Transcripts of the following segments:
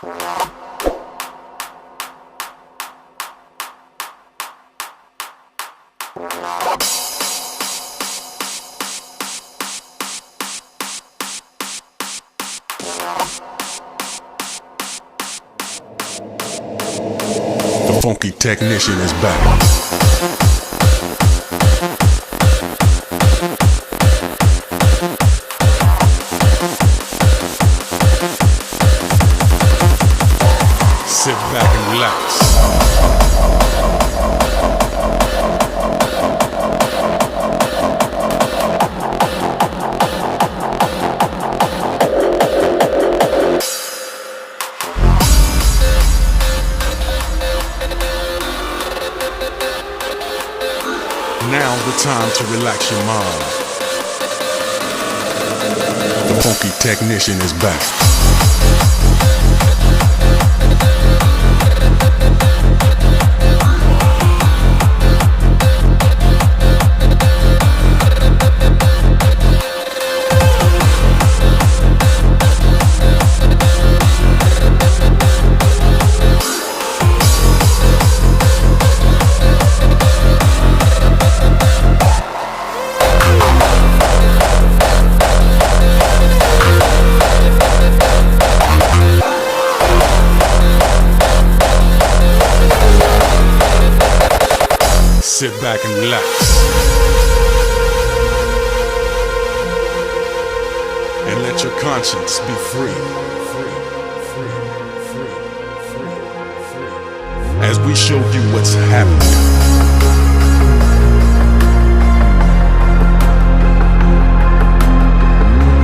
The funky technician is back. Sit back and relax. Now's the time to relax your mind. The funky technician is back. Sit back and relax. And let your conscience be free. As we show you what's happening.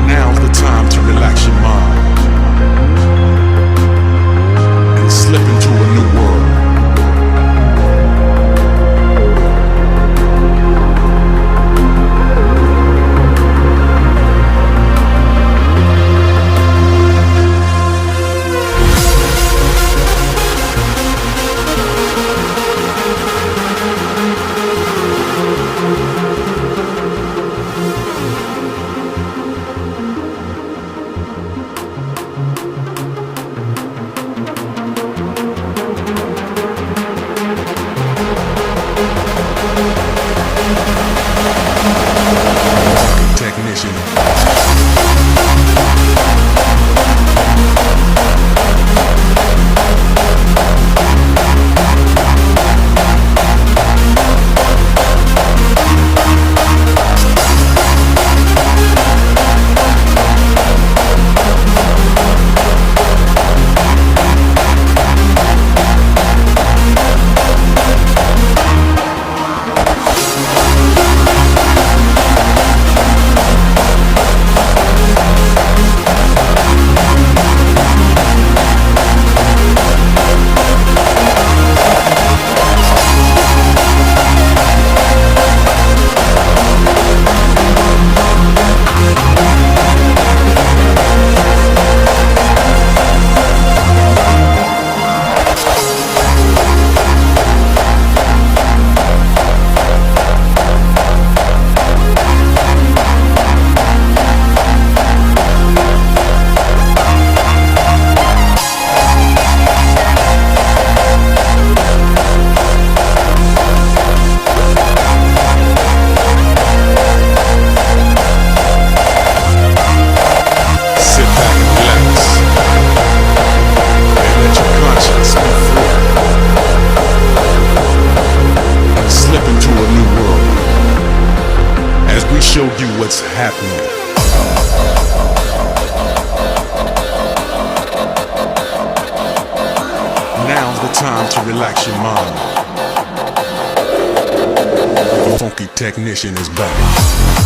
Now's the time to relax your mind and slip into a new world. Technician. Show you what's happening. Now's the time to relax your mind. The funky technician is back.